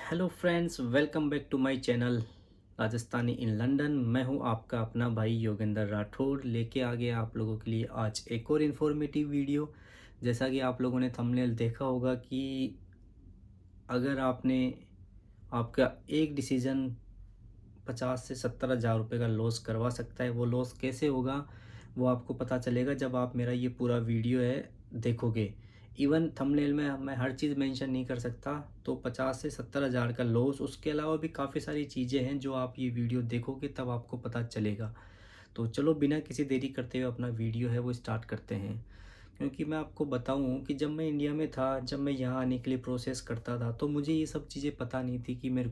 Hello friends, welcome back to my channel Rajasthani in London. मैं हूं आपका अपना भाई योगेंद्र राठौर, लेके आ गया आप लोगों के लिए आज एक और इन्फॉर्मेटिव वीडियो। जैसा कि आप लोगों ने थंबनेल देखा होगा कि अगर आपने आपका एक डिसीज़न 50 से 70 हज़ार रुपये का लॉस करवा सकता है। वो लॉस कैसे होगा वो आपको पता चलेगा जब आप मेरा ये पूरा वीडियो है देखोगे। इवन थंबनेल में मैं हर चीज़ मेंशन नहीं कर सकता। तो 50 से 70 हज़ार का लॉस, उसके अलावा भी काफ़ी सारी चीज़ें हैं जो आप ये वीडियो देखोगे तब आपको पता चलेगा। तो चलो बिना किसी देरी करते हुए अपना वीडियो है वो स्टार्ट करते हैं। क्योंकि मैं आपको बताऊं कि जब मैं इंडिया में था, जब मैं यहाँ आने के लिए प्रोसेस करता था, तो मुझे ये सब चीज़ें पता नहीं थी कि मेरे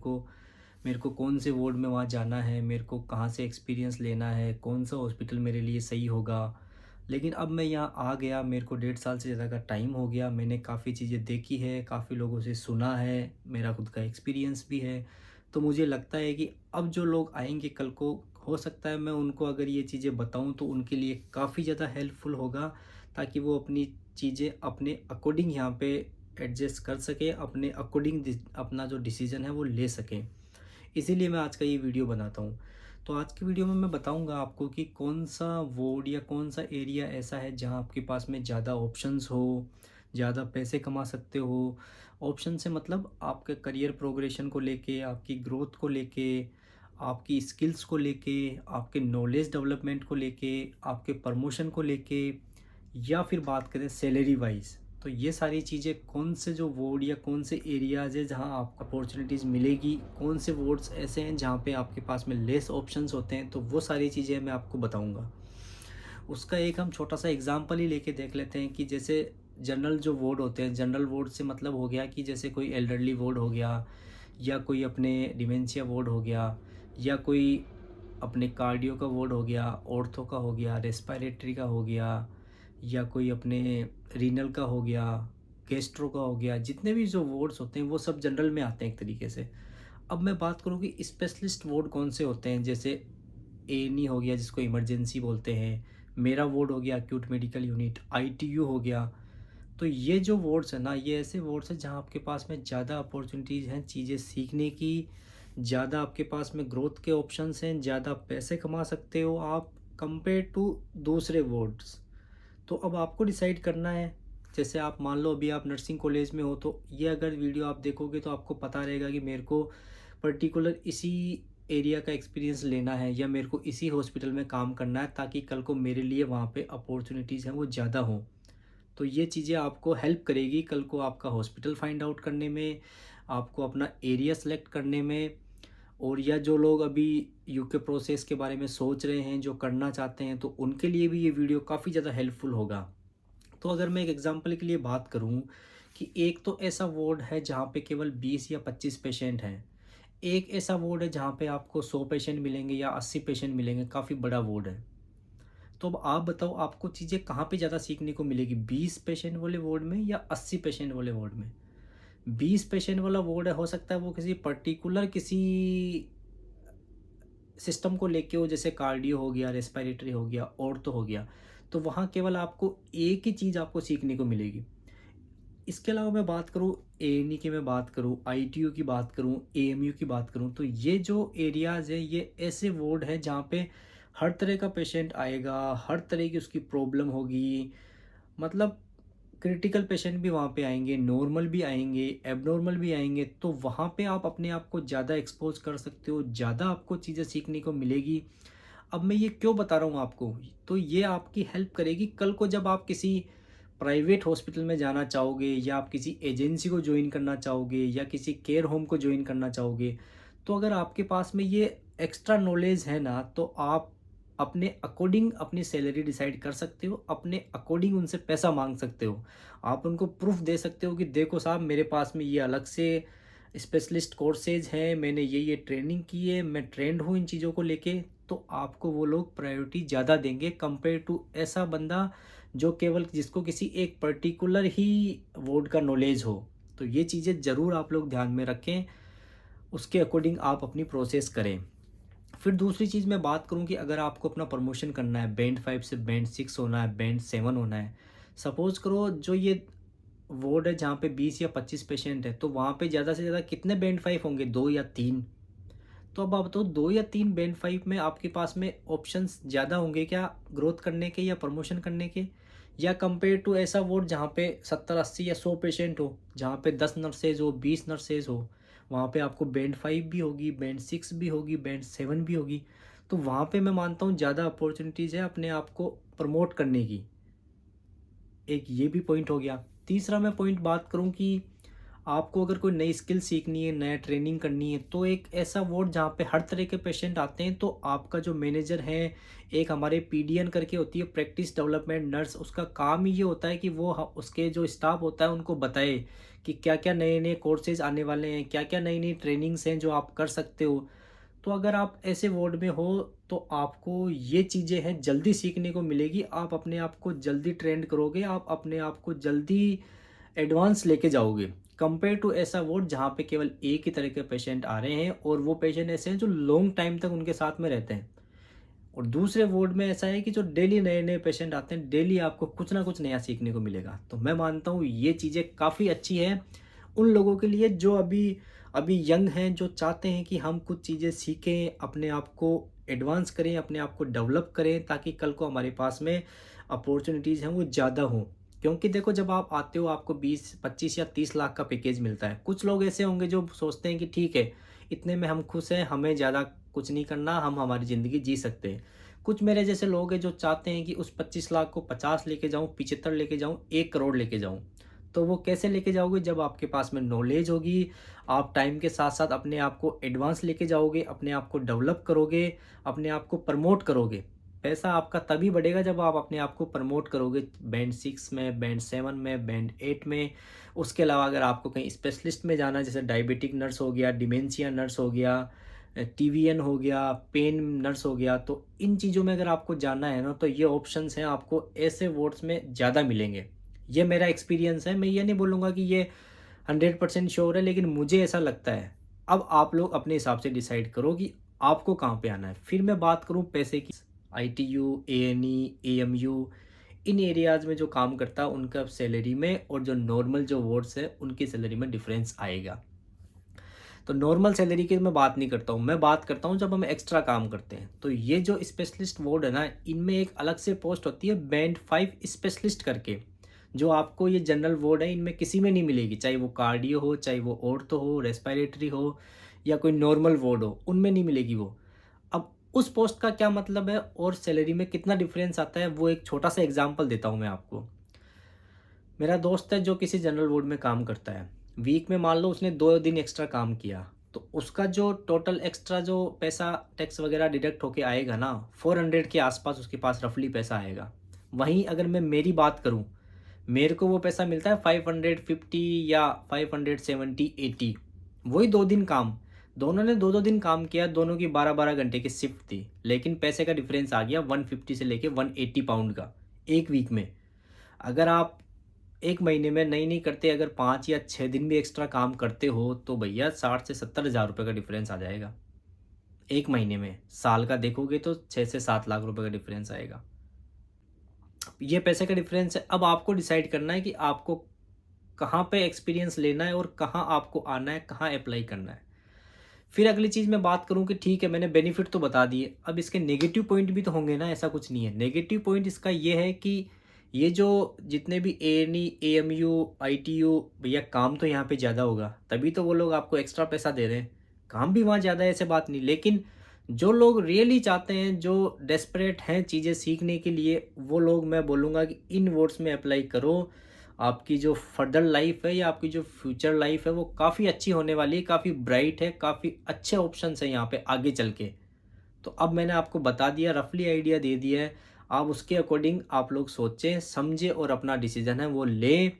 को कौन से वार्ड में वहाँ जाना है, मेरे को कहाँ से एक्सपीरियंस लेना है, कौन सा हॉस्पिटल मेरे लिए सही होगा। लेकिन अब मैं यहाँ आ गया, मेरे को 1.5 साल से ज़्यादा का टाइम हो गया। मैंने काफ़ी चीज़ें देखी है, काफ़ी लोगों से सुना है, मेरा खुद का एक्सपीरियंस भी है। तो मुझे लगता है कि अब जो लोग आएंगे कल को, हो सकता है मैं उनको अगर ये चीज़ें बताऊं तो उनके लिए काफ़ी ज़्यादा हेल्पफुल होगा, ताकि वो अपनी चीज़ें अपने अकॉर्डिंग यहाँ पे एडजस्ट कर सकें, अपने अकॉर्डिंग अपना जो डिसीज़न है वो ले सकें। इसीलिए मैं आज का ये वीडियो बनाता हूँ। तो आज की वीडियो में मैं बताऊँगा आपको कि कौन सा वार्ड या कौन सा एरिया ऐसा है जहाँ आपके पास में ज़्यादा ऑप्शंस हो, ज़्यादा पैसे कमा सकते हो। ऑप्शन से मतलब आपके करियर प्रोग्रेशन को लेके, आपकी ग्रोथ को लेके, आपकी स्किल्स को लेके, आपके नॉलेज डेवलपमेंट को लेके, आपके प्रमोशन को लेके, या फिर बात करें सैलरी वाइज। तो ये सारी चीज़ें कौन से जो वार्ड या कौन से एरियाज़ है जहाँ आपको अपॉर्चुनिटीज़ मिलेगी, कौन से वार्ड्स ऐसे हैं जहाँ पे आपके पास में लेस ऑप्शंस होते हैं, तो वो सारी चीज़ें मैं आपको बताऊँगा। उसका एक हम छोटा सा एग्जांपल ही लेके देख लेते हैं कि जैसे जनरल जो वार्ड होते हैं, जनरल वार्ड से मतलब हो गया कि जैसे कोई एल्डरली वार्ड हो गया, या कोई अपने डिमेंशिया वार्ड हो गया, या कोई अपने कार्डियो का वार्ड हो गया, ऑर्थो का हो गया, रेस्पिरेटरी का हो गया, या कोई अपने रीनल का हो गया, गैस्ट्रो का हो गया। जितने भी जो वार्ड्स होते हैं वो सब जनरल में आते हैं एक तरीके से। अब मैं बात करूँ कि स्पेशलिस्ट वार्ड कौन से होते हैं, जैसे एएनई हो गया जिसको इमरजेंसी बोलते हैं, मेरा वार्ड हो गया एक्यूट मेडिकल यूनिट, आईटीयू हो गया। तो ये जो वार्ड्स है ना, ये ऐसे वार्ड्स हैं जहाँ आपके पास में ज़्यादा अपॉर्चुनिटीज़ हैं चीज़ें सीखने की, ज़्यादा आपके पास में ग्रोथ के ऑप्शंस हैं, ज़्यादा पैसे कमा सकते हो आप कंपेयर टू दूसरे वार्ड्स। तो अब आपको डिसाइड करना है। जैसे आप मान लो अभी आप नर्सिंग कॉलेज में हो, तो ये अगर वीडियो आप देखोगे तो आपको पता रहेगा कि मेरे को पर्टिकुलर इसी एरिया का एक्सपीरियंस लेना है, या मेरे को इसी हॉस्पिटल में काम करना है, ताकि कल को मेरे लिए वहाँ पे अपॉर्चुनिटीज़ हैं वो ज़्यादा हों। तो ये चीज़ें आपको हेल्प करेगी कल को आपका हॉस्पिटल फाइंड आउट करने में, आपको अपना एरिया सेलेक्ट करने में। और या जो लोग अभी यूके प्रोसेस के बारे में सोच रहे हैं, जो करना चाहते हैं, तो उनके लिए भी ये वीडियो काफ़ी ज़्यादा हेल्पफुल होगा। तो अगर मैं एक एग्जांपल के लिए बात करूं कि एक तो ऐसा वार्ड है जहां पे केवल 20 या 25 पेशेंट हैं, एक ऐसा वार्ड है जहां पे आपको 100 पेशेंट मिलेंगे या 80 पेशेंट मिलेंगे, काफ़ी बड़ा वार्ड है। तो अब आप बताओ आपको चीज़ें कहाँ पे ज़्यादा सीखने को मिलेगी, 20 पेशेंट वाले वार्ड में या 80 पेशेंट वाले वार्ड में। 20 पेशेंट वाला वार्ड है, हो सकता है वो किसी पर्टिकुलर किसी सिस्टम को लेके हो, जैसे कार्डियो हो गया, रेस्पिरेटरी हो गया, ऑर्थो हो गया। तो वहाँ केवल आपको एक ही चीज़ आपको सीखने को मिलेगी। इसके अलावा मैं बात करूँ एएनई की, मैं बात करूँ आईटीयू की, बात करूँ एएमयू की, बात करूँ, तो ये जो एरियाज़ है ये ऐसे वार्ड है जहाँ पे हर तरह का पेशेंट आएगा, हर तरह की उसकी प्रॉब्लम होगी। मतलब क्रिटिकल पेशेंट भी वहाँ पे आएंगे, नॉर्मल भी आएंगे, एबनॉर्मल भी आएंगे। तो वहाँ पे आप अपने आप को ज़्यादा एक्सपोज कर सकते हो, ज़्यादा आपको चीज़ें सीखने को मिलेगी। अब मैं ये क्यों बता रहा हूँ आपको, तो ये आपकी हेल्प करेगी कल को जब आप किसी प्राइवेट हॉस्पिटल में जाना चाहोगे, या आप किसी एजेंसी को ज्वाइन करना चाहोगे, या किसी केयर होम को ज्वाइन करना चाहोगे। तो अगर आपके पास में ये एक्स्ट्रा नॉलेज है ना, तो आप अपने अकॉर्डिंग अपनी सैलरी डिसाइड कर सकते हो, अपने अकॉर्डिंग उनसे पैसा मांग सकते हो। आप उनको प्रूफ दे सकते हो कि देखो साहब, मेरे पास में ये अलग से स्पेशलिस्ट कोर्सेज हैं, मैंने ये ट्रेनिंग की है, मैं ट्रेंड हूँ इन चीज़ों को लेके। तो आपको वो लोग प्रायोरिटी ज़्यादा देंगे कंपेयर टू ऐसा बंदा जो केवल जिसको किसी एक पर्टिकुलर ही वर्ड का नॉलेज हो। तो ये चीज़ें ज़रूर आप लोग ध्यान में रखें, उसके अकॉर्डिंग आप अपनी प्रोसेस करें। फिर दूसरी चीज़ मैं बात करूँ कि अगर आपको अपना प्रमोशन करना है, बैंड 5 से बैंड 6 होना है, बैंड 7 होना है। सपोज़ करो जो ये वार्ड है जहाँ पे 20 या 25 पेशेंट है, तो वहाँ पे ज़्यादा से ज़्यादा कितने बैंड 5 होंगे, 2 या 3। तो अब आप बताओ 2 या 3 बैंड 5 में आपके पास में ऑप्शंस ज़्यादा होंगे क्या ग्रोथ करने के या प्रमोशन करने के, या कंपेयर टू ऐसा वार्ड जहाँ पे 70-80 या 100 पेशेंट हो, जहाँ पे 10 नर्सेज हो, 20 नर्सेज हो, वहाँ पे आपको बैंड 5 भी होगी, बैंड 6 भी होगी, बैंड 7 भी होगी। तो वहाँ पे मैं मानता हूँ ज़्यादा अपॉर्चुनिटीज़ है अपने आप को प्रमोट करने की। एक ये भी पॉइंट हो गया। तीसरा मैं पॉइंट बात करूँ कि आपको अगर कोई नई स्किल सीखनी है, नया ट्रेनिंग करनी है, तो एक ऐसा वार्ड जहाँ पे हर तरह के पेशेंट आते हैं, तो आपका जो मैनेजर है, एक हमारे पीडीएन करके होती है, प्रैक्टिस डेवलपमेंट नर्स, उसका काम ही ये होता है कि वो उसके जो स्टाफ होता है उनको बताए कि क्या क्या नए नए कोर्सेज आने वाले हैं, क्या क्या नई नई ट्रेनिंग्स हैं जो आप कर सकते हो। तो अगर आप ऐसे वार्ड में हो तो आपको ये चीज़ें हैं जल्दी सीखने को मिलेगी, आप अपने आप को जल्दी ट्रेंड करोगे, आप अपने आप को जल्दी एडवांस लेके जाओगे, कंपेयर टू ऐसा वार्ड जहाँ पे केवल एक ही तरह के पेशेंट आ रहे हैं और वो पेशेंट ऐसे हैं जो लॉन्ग टाइम तक उनके साथ में रहते हैं। और दूसरे वार्ड में ऐसा है कि जो डेली नए नए पेशेंट आते हैं, डेली आपको कुछ ना कुछ नया सीखने को मिलेगा। तो मैं मानता हूँ ये चीज़ें काफ़ी अच्छी है उन लोगों के लिए जो अभी अभी यंग हैं, जो चाहते हैं कि हम कुछ चीज़ें सीखें, अपने आप को एडवांस करें, अपने आप को डेवलप करें, ताकि कल को हमारे पास में अपॉर्चुनिटीज़ हैं वो ज़्यादा हों। क्योंकि देखो जब आप आते हो आपको 20-25 या 30 लाख का पैकेज मिलता है। कुछ लोग ऐसे होंगे जो सोचते हैं कि ठीक है, इतने में हम खुश हैं, हमें ज़्यादा कुछ नहीं करना, हम हमारी ज़िंदगी जी सकते हैं। कुछ मेरे जैसे लोग हैं जो चाहते हैं कि उस 25 लाख को 50 लेके जाऊँ, 75 लेके जाऊँ, 1 करोड़ लेके जाऊँ। तो वो कैसे लेके जाओगे, जब आपके पास में नॉलेज होगी, आप टाइम के साथ-साथ अपने आप को एडवांस लेके जाओगे, अपने आप को डेवलप करोगे, अपने आप को प्रमोट करोगे। पैसा आपका तभी बढ़ेगा जब आप अपने आप को प्रमोट करोगे बैंड 6 में, बैंड 7 में, बैंड 8 में। उसके अलावा अगर आपको कहीं स्पेशलिस्ट में जाना है, जैसे डायबिटिक नर्स हो गया, डिमेंशिया नर्स हो गया, टीवीएन हो गया, पेन नर्स हो गया, तो इन चीज़ों में अगर आपको जाना है ना, तो ये ऑप्शंस हैं आपको ऐसे वार्ड्स में ज़्यादा मिलेंगे। ये मेरा एक्सपीरियंस है, मैं ये नहीं बोलूँगा कि ये 100% श्योर है, लेकिन मुझे ऐसा लगता है। अब आप लोग अपने हिसाब से डिसाइड करो कि आपको कहाँ पे आना है। फिर मैं बात करूँ पैसे की, आईटीयू, एएनई, एएमयू, इन एरियाज़ में जो काम करता है उनका सैलरी में और जो नॉर्मल जो वार्ड्स है उनकी सैलरी में डिफरेंस आएगा। तो नॉर्मल सैलरी की मैं बात नहीं करता हूँ, मैं बात करता हूँ जब हम एक्स्ट्रा काम करते हैं। तो ये जो स्पेशलिस्ट वार्ड है ना, इनमें एक अलग से पोस्ट होती है बैंड 5 स्पेशलिस्ट करके, जो आपको ये जनरल वार्ड है इनमें किसी में नहीं मिलेगी, चाहे वो कार्डियो हो, चाहे वो ऑर्थो हो, रेस्पिरेटरी हो, या कोई नॉर्मल वार्ड हो, उनमें नहीं मिलेगी वो। अब उस पोस्ट का क्या मतलब है और सैलरी में कितना डिफरेंस आता है, वो एक छोटा सा एग्जांपल देता हूँ मैं आपको। मेरा दोस्त है जो किसी जनरल वार्ड में काम करता है। वीक में मान लो उसने 2 दिन एक्स्ट्रा काम किया, तो उसका जो टोटल एक्स्ट्रा जो पैसा टैक्स वगैरह डिडक्ट होके आएगा ना, 400 के आसपास उसके पास रफली पैसा आएगा। वहीं अगर मैं मेरी बात करूँ, मेरे को वो पैसा मिलता है 550 या 570, 80। वही 2 दिन काम, दोनों ने 2-2 दिन काम किया, दोनों की 12-12 घंटे की शिफ्ट थी, लेकिन पैसे का डिफरेंस आ गया 150 से लेके 180 पाउंड का, 1 वीक में। अगर आप 1 महीने में नहीं करते, अगर 5 या 6 दिन भी एक्स्ट्रा काम करते हो, तो भैया 60 से 70 हज़ार रुपये का डिफरेंस आ जाएगा। 1 महीने में, साल का देखोगे तो 6 से 7 लाख रुपए का डिफरेंस आएगा। ये पैसे का डिफरेंस है। अब आपको डिसाइड करना है कि आपको कहाँ पे एक्सपीरियंस लेना है और कहाँ आपको आना है, कहाँ अप्लाई करना है। फिर अगली चीज़ मैं बात करूँ कि ठीक है, मैंने बेनिफिट तो बता दिए, अब इसके नेगेटिव पॉइंट भी तो होंगे ना, ऐसा कुछ नहीं है। नेगेटिव पॉइंट इसका ये है कि ये जो जितने भी एएनई, एएमयू, आईटीयू, भैया काम तो यहाँ पे ज़्यादा होगा, तभी तो वो लोग आपको एक्स्ट्रा पैसा दे रहे हैं। काम भी वहाँ ज़्यादा है, ऐसे बात नहीं, लेकिन जो लोग रियली चाहते हैं, जो डेस्परेट हैं चीज़ें सीखने के लिए, वो लोग मैं बोलूँगा कि इन वर्ड्स में अप्लाई करो। आपकी जो फर्दर लाइफ है या आपकी जो फ्यूचर लाइफ है वो काफ़ी अच्छी होने वाली है, काफ़ी ब्राइट है, काफ़ी अच्छे ऑप्शंस हैं यहाँ पे आगे चल के। तो अब मैंने आपको बता दिया, रफली आइडिया दे दिया है, आप उसके अकॉर्डिंग आप लोग सोचें, समझें और अपना डिसीज़न है वो लें।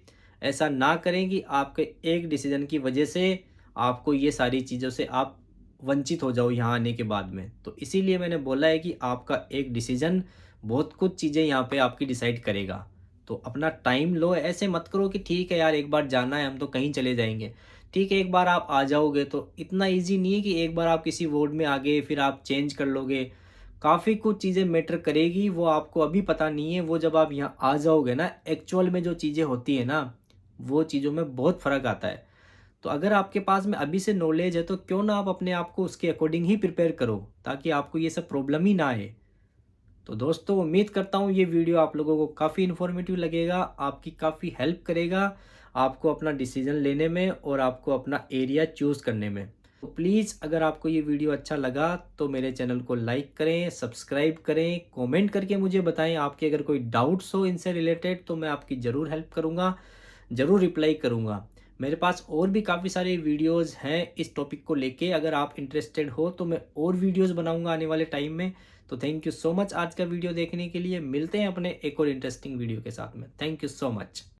ऐसा ना करें कि आपके एक डिसीज़न की वजह से आपको ये सारी चीज़ों से आप वंचित हो जाओ यहाँ आने के बाद में। तो इसीलिए मैंने बोला है कि आपका एक डिसीज़न बहुत कुछ चीज़ें यहाँ पे आपकी डिसाइड करेगा। तो अपना टाइम लो, ऐसे मत करो कि ठीक है यार एक बार जाना है हम तो कहीं चले जाएँगे। ठीक है, एक बार आप आ जाओगे तो इतना ईज़ी नहीं है कि एक बार आप किसी वार्ड में आ गए फिर आप चेंज कर लोगे। काफ़ी कुछ चीज़ें मैटर करेगी, वो आपको अभी पता नहीं है, वो जब आप यहाँ आ जाओगे ना, एक्चुअल में जो चीज़ें होती है ना, वो चीज़ों में बहुत फ़र्क आता है। तो अगर आपके पास में अभी से नॉलेज है तो क्यों ना आप अपने आप को उसके अकॉर्डिंग ही प्रिपेयर करो, ताकि आपको ये सब प्रॉब्लम ही ना आए। तो दोस्तों उम्मीद करता हूँ ये वीडियो आप लोगों को काफ़ी इन्फॉर्मेटिव लगेगा, आपकी काफ़ी हेल्प करेगा, आपको अपना डिसीज़न लेने में और आपको अपना एरिया चूज़ करने में। तो प्लीज़ अगर आपको ये वीडियो अच्छा लगा तो मेरे चैनल को लाइक करें, सब्सक्राइब करें, कमेंट करके मुझे बताएं आपके अगर कोई डाउट्स हो इनसे रिलेटेड, तो मैं आपकी ज़रूर हेल्प करूँगा, ज़रूर रिप्लाई करूँगा। मेरे पास और भी काफ़ी सारे वीडियोज़ हैं इस टॉपिक को लेके, अगर आप इंटरेस्टेड हो तो मैं और वीडियोज़ बनाऊँगा आने वाले टाइम में। तो थैंक यू सो मच आज का वीडियो देखने के लिए। मिलते हैं अपने एक और इंटरेस्टिंग वीडियो के साथ में। Thank you so much.